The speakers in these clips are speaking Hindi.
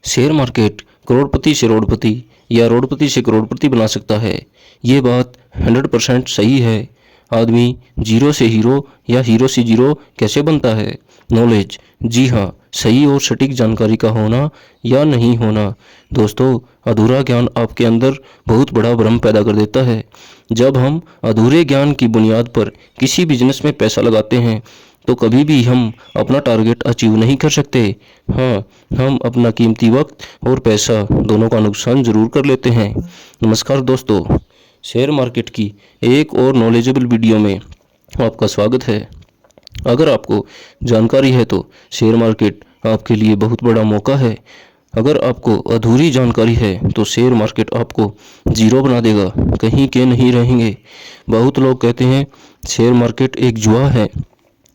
शेयर मार्केट करोड़पति से रोड़पति या रोड़पति से करोड़पति बना सकता है। ये बात 100% सही है। आदमी जीरो से हीरो या हीरो से जीरो कैसे बनता है? नॉलेज, जी हाँ, सही और सटीक जानकारी का होना या नहीं होना। दोस्तों, अधूरा ज्ञान आपके अंदर बहुत बड़ा भ्रम पैदा कर देता है। जब हम अधूरे ज्ञान की बुनियाद पर किसी बिजनेस में पैसा लगाते हैं तो कभी भी हम अपना टारगेट अचीव नहीं कर सकते। हाँ, हम अपना कीमती वक्त और पैसा दोनों का नुकसान जरूर कर लेते हैं। नमस्कार दोस्तों, शेयर मार्केट की एक और नॉलेजेबल वीडियो में आपका स्वागत है। अगर आपको जानकारी है तो शेयर मार्केट आपके लिए बहुत बड़ा मौका है। अगर आपको अधूरी जानकारी है तो शेयर मार्केट आपको जीरो बना देगा, कहीं के नहीं रहेंगे। बहुत लोग कहते हैं शेयर मार्केट एक जुआ है,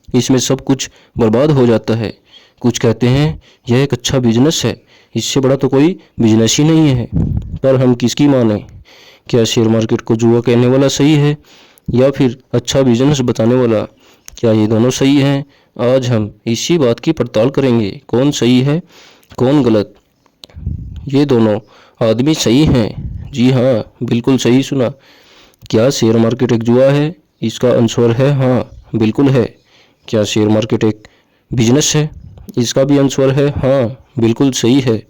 इसमें सब कुछ बर्बाद हो जाता है। कुछ कहते हैं यह एक अच्छा बिजनेस है, इससे बड़ा तो कोई बिजनेस ही नहीं है। पर हम किसकी माने? क्या शेयर मार्केट को जुआ कहने वाला सही है या फिर अच्छा बिजनेस बताने वाला? क्या ये दोनों सही हैं? आज हम इसी बात की पड़ताल करेंगे, कौन सही है कौन गलत। ये दोनों आदमी सही हैं। जी हाँ, बिल्कुल सही सुना। क्या शेयर मार्केट एक जुआ है? इसका आंसर है हाँ, बिल्कुल है। क्या शेयर मार्केट एक बिजनेस है? इसका भी आंसर है हाँ, बिल्कुल सही है।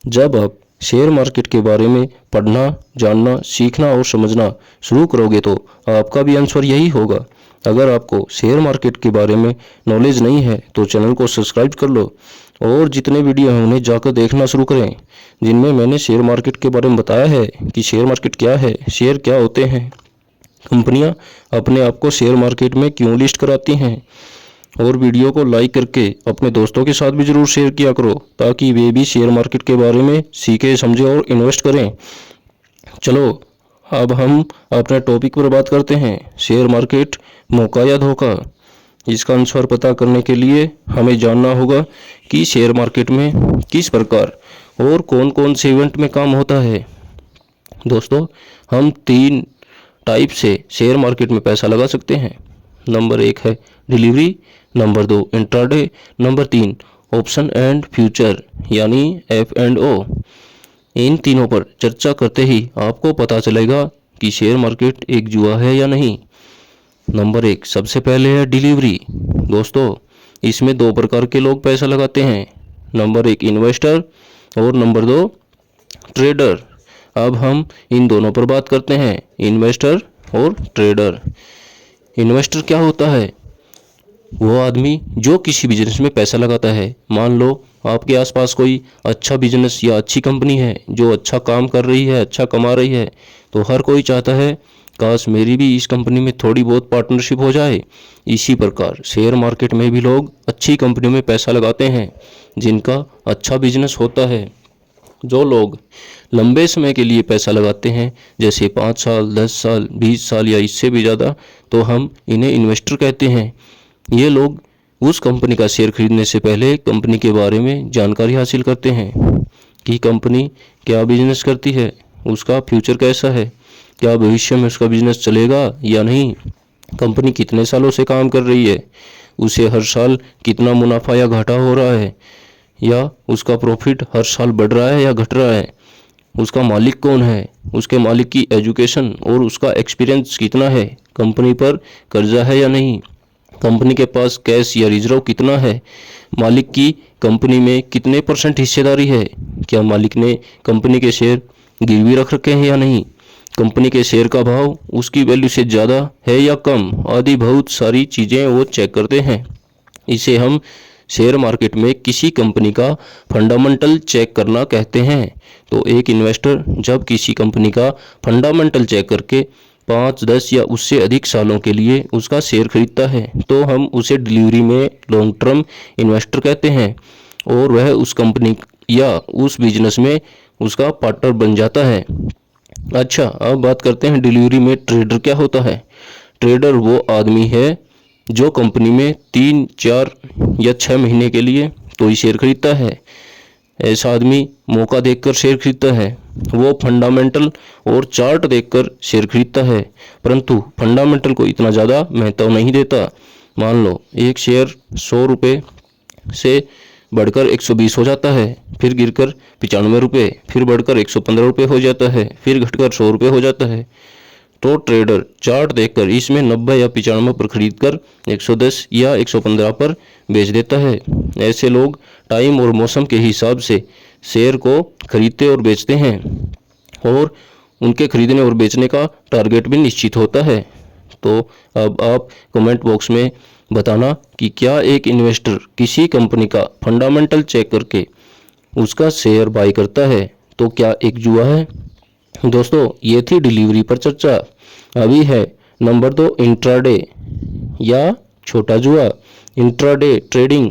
जब आप शेयर मार्केट के बारे में पढ़ना, जानना, सीखना और समझना शुरू करोगे तो आपका भी आंसर यही होगा। अगर आपको शेयर मार्केट के बारे में नॉलेज नहीं है तो चैनल को सब्सक्राइब कर लो और जितने वीडियो हैं उन्हें जाकर देखना शुरू करें, जिनमें मैंने शेयर मार्केट के बारे में बताया है कि शेयर मार्केट क्या है, शेयर क्या होते हैं, कंपनियां अपने आप को शेयर मार्केट में क्यों लिस्ट कराती हैं। और वीडियो को लाइक करके अपने दोस्तों के साथ भी ज़रूर शेयर किया करो ताकि वे भी शेयर मार्केट के बारे में सीखे, समझें और इन्वेस्ट करें। चलो अब हम अपने टॉपिक पर बात करते हैं। शेयर मार्केट मौका या धोखा? इसका आंसर पता करने के लिए हमें जानना होगा कि शेयर मार्केट में किस प्रकार और कौन कौन से इवेंट में काम होता है। दोस्तों, हम 3 टाइप से शेयर मार्केट में पैसा लगा सकते हैं। नंबर 1 है delivery, number 2 intraday, number 3 option and future यानी F&O। इन तीनों पर चर्चा करते ही आपको पता चलेगा कि शेयर मार्केट एक जुआ है या नहीं। नंबर 1 सबसे पहले है डिलीवरी। दोस्तों, इसमें 2 प्रकार के लोग पैसा लगाते हैं। नंबर 1 इन्वेस्टर और नंबर 2 ट्रेडर। अब हम इन दोनों पर बात करते हैं, इन्वेस्टर और ट्रेडर। इन्वेस्टर क्या होता है? वो आदमी जो किसी बिजनेस में पैसा लगाता है। मान लो आपके आसपास कोई अच्छा बिजनेस या अच्छी कंपनी है जो अच्छा काम कर रही है, अच्छा कमा रही है, तो हर कोई चाहता है काश मेरी भी इस कंपनी में थोड़ी बहुत पार्टनरशिप हो जाए। इसी प्रकार शेयर मार्केट में भी लोग अच्छी कंपनियों में पैसा लगाते हैं जिनका अच्छा बिजनेस होता है। जो लोग लंबे समय के लिए पैसा लगाते हैं, जैसे 5 साल, 10 साल, 20 साल या इससे भी ज़्यादा, तो हम इन्हें इन्वेस्टर कहते हैं। ये लोग उस कंपनी का शेयर खरीदने से पहले कंपनी के बारे में जानकारी हासिल करते हैं कि कंपनी क्या बिजनेस करती है, उसका फ्यूचर कैसा है, क्या भविष्य में उसका बिजनेस चलेगा या नहीं, कंपनी कितने सालों से काम कर रही है, उसे हर साल कितना मुनाफा या घाटा हो रहा है, या उसका प्रॉफिट हर साल बढ़ रहा है या घट रहा है, उसका मालिक कौन है, उसके मालिक की एजुकेशन और उसका एक्सपीरियंस कितना है, कंपनी पर कर्जा है या नहीं, कंपनी के पास कैश या रिजर्व कितना है, मालिक की कंपनी में कितने % हिस्सेदारी है, क्या मालिक ने कंपनी के शेयर गिरवी रख रखे हैं या नहीं, कंपनी के शेयर का भाव उसकी वैल्यू से ज़्यादा है या कम, आदि बहुत सारी चीज़ें वो चेक करते हैं। इसे हम शेयर मार्केट में किसी कंपनी का फंडामेंटल चेक करना कहते हैं। तो एक इन्वेस्टर जब किसी कंपनी का फंडामेंटल चेक करके 5, 10 या उससे अधिक सालों के लिए उसका शेयर खरीदता है तो हम उसे डिलीवरी में लॉन्ग टर्म इन्वेस्टर कहते हैं और वह उस कंपनी या उस बिजनेस में उसका पार्टनर बन जाता है। अच्छा, अब बात करते हैं डिलीवरी में ट्रेडर क्या होता है। ट्रेडर वो आदमी है जो कंपनी में 3, 4 या 6 महीने के लिए कोई शेयर खरीदता है। ऐसा आदमी मौका देखकर शेयर खरीदता है। वो फंडामेंटल और चार्ट देखकर शेयर खरीदता है, परंतु फंडामेंटल को इतना ज़्यादा महत्व नहीं देता। मान लो एक शेयर 100 रुपये से बढ़कर 120 हो जाता है, फिर गिरकर 95 रुपये, फिर बढ़कर 115 रुपये हो जाता है, फिर घटकर 100 रुपये हो जाता है। तो ट्रेडर चार्ट देखकर इसमें 90 या 95 पर खरीदकर 110 या 115 पर बेच देता है। ऐसे लोग टाइम और मौसम के हिसाब से शेयर को खरीदते और बेचते हैं और उनके खरीदने और बेचने का टारगेट भी निश्चित होता है। तो अब आप कमेंट बॉक्स में बताना कि क्या एक इन्वेस्टर किसी कंपनी का फंडामेंटल चेक करके उसका शेयर बाय करता है तो क्या एक जुआ है। दोस्तों, ये थी डिलीवरी पर चर्चा। अभी है नंबर 2 इंट्राडे या छोटा जुआ। इंट्राडे ट्रेडिंग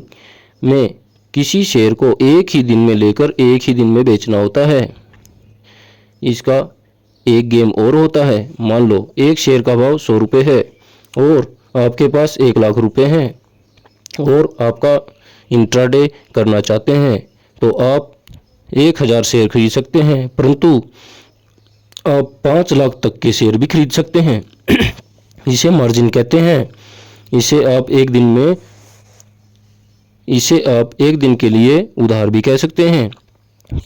में किसी शेयर को एक ही दिन में लेकर एक ही दिन में बेचना होता है। इसका एक गेम और होता है। मान लो एक शेयर का भाव 100 रुपये है और आपके पास 1 लाख रुपए हैं और आपका इंट्राडे करना चाहते हैं तो आप 1000 शेयर खरीद सकते हैं, परंतु आप 5 लाख तक के शेयर भी खरीद सकते हैं। इसे मार्जिन कहते हैं। इसे आप एक दिन के लिए उधार भी कह सकते हैं।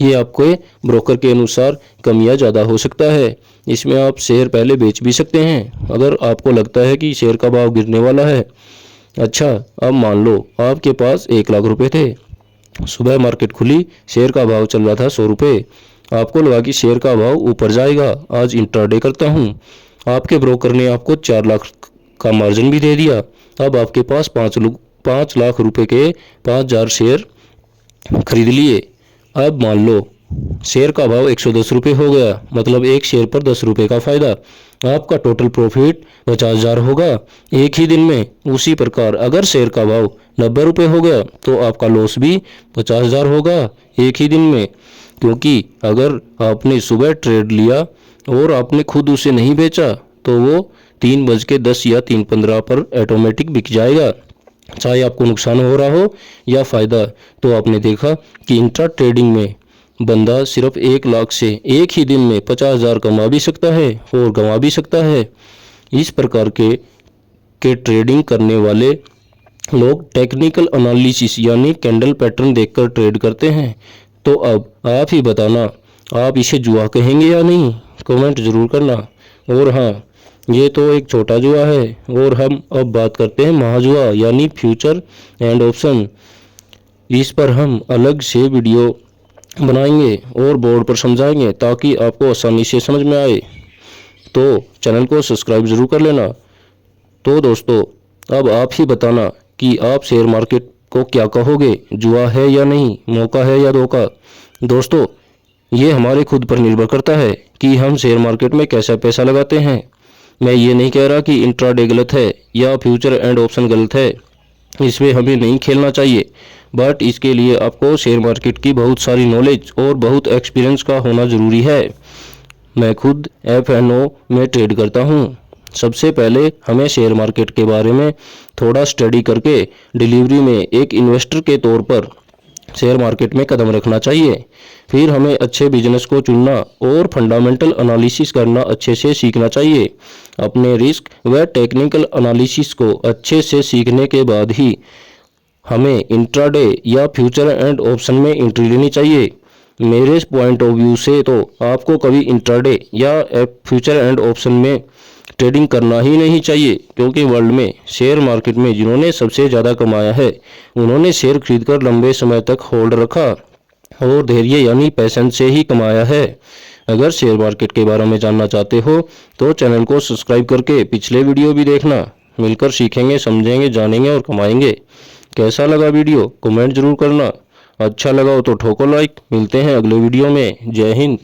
ये आपके ब्रोकर के अनुसार कम या ज़्यादा हो सकता है। इसमें आप शेयर पहले बेच भी सकते हैं अगर आपको लगता है कि शेयर का भाव गिरने वाला है। अच्छा, अब मान लो आपके पास 1 लाख रुपए थे। सुबह मार्केट खुली, शेयर का भाव चल रहा था 100 रुपये। आपको लगा कि शेयर का भाव ऊपर जाएगा, आज इंट्राडे करता हूँ। आपके ब्रोकर ने आपको 4 लाख का मार्जिन भी दे दिया। अब आपके पास 5 लाख रुपए के 5000 शेयर खरीद लिए। अब मान लो शेयर का भाव 110 रुपये हो गया, मतलब एक शेयर पर 10 रुपये का फायदा। आपका टोटल प्रॉफिट 50,000 होगा एक ही दिन में। उसी प्रकार अगर शेयर का भाव 90 रुपये हो गया तो आपका लॉस भी 50,000 होगा एक ही दिन में, क्योंकि अगर आपने सुबह ट्रेड लिया और आपने खुद उसे नहीं बेचा तो वो 3:10 या 3:15 पर ऑटोमेटिक बिक जाएगा। चाहे आपको नुकसान हो रहा हो या फ़ायदा। तो आपने देखा कि इंट्रा ट्रेडिंग में बंदा सिर्फ 1 लाख से एक ही दिन में 50,000 कमा भी सकता है और गंवा भी सकता है। इस प्रकार के ट्रेडिंग करने वाले लोग टेक्निकल एनालिसिस यानी कैंडल पैटर्न देखकर ट्रेड करते हैं। तो अब आप ही बताना, आप इसे जुआ कहेंगे या नहीं, कमेंट ज़रूर करना। और हाँ, ये तो एक छोटा जुआ है और हम अब बात करते हैं महाजुआ यानी फ्यूचर एंड ऑप्शन। इस पर हम अलग से वीडियो बनाएंगे और बोर्ड पर समझाएंगे ताकि आपको आसानी से समझ में आए। तो चैनल को सब्सक्राइब ज़रूर कर लेना। तो दोस्तों, अब आप ही बताना कि आप शेयर मार्केट को क्या कहोगे, जुआ है या नहीं, मौका है या धोखा। दोस्तों, ये हमारे खुद पर निर्भर करता है कि हम शेयर मार्केट में कैसा पैसा लगाते हैं। मैं ये नहीं कह रहा कि इंट्राडे गलत है या फ्यूचर एंड ऑप्शन गलत है, इसमें हमें नहीं खेलना चाहिए। बट इसके लिए आपको शेयर मार्केट की बहुत सारी नॉलेज और बहुत एक्सपीरियंस का होना ज़रूरी है। मैं खुद F&O में ट्रेड करता हूँ। सबसे पहले हमें शेयर मार्केट के बारे में थोड़ा स्टडी करके डिलीवरी में एक इन्वेस्टर के तौर पर शेयर मार्केट में कदम रखना चाहिए। फिर हमें अच्छे बिजनेस को चुनना और फंडामेंटल एनालिसिस करना अच्छे से सीखना चाहिए। अपने रिस्क व टेक्निकल एनालिसिस को अच्छे से सीखने के बाद ही हमें इंट्राडे या फ्यूचर एंड ऑप्शन में एंट्री लेनी चाहिए। मेरे पॉइंट ऑफ व्यू से तो आपको कभी इंट्राडे या फ्यूचर एंड ऑप्शन में ट्रेडिंग करना ही नहीं चाहिए, क्योंकि वर्ल्ड में शेयर मार्केट में जिन्होंने सबसे ज़्यादा कमाया है उन्होंने शेयर खरीदकर लंबे समय तक होल्ड रखा और धैर्य यानी पैशन से ही कमाया है। अगर शेयर मार्केट के बारे में जानना चाहते हो तो चैनल को सब्सक्राइब करके पिछले वीडियो भी देखना। मिलकर सीखेंगे, समझेंगे, जानेंगे और कमाएंगे। कैसा लगा वीडियो कमेंट जरूर करना। अच्छा लगा हो तो ठोको लाइक। मिलते हैं अगले वीडियो में। जय हिंद।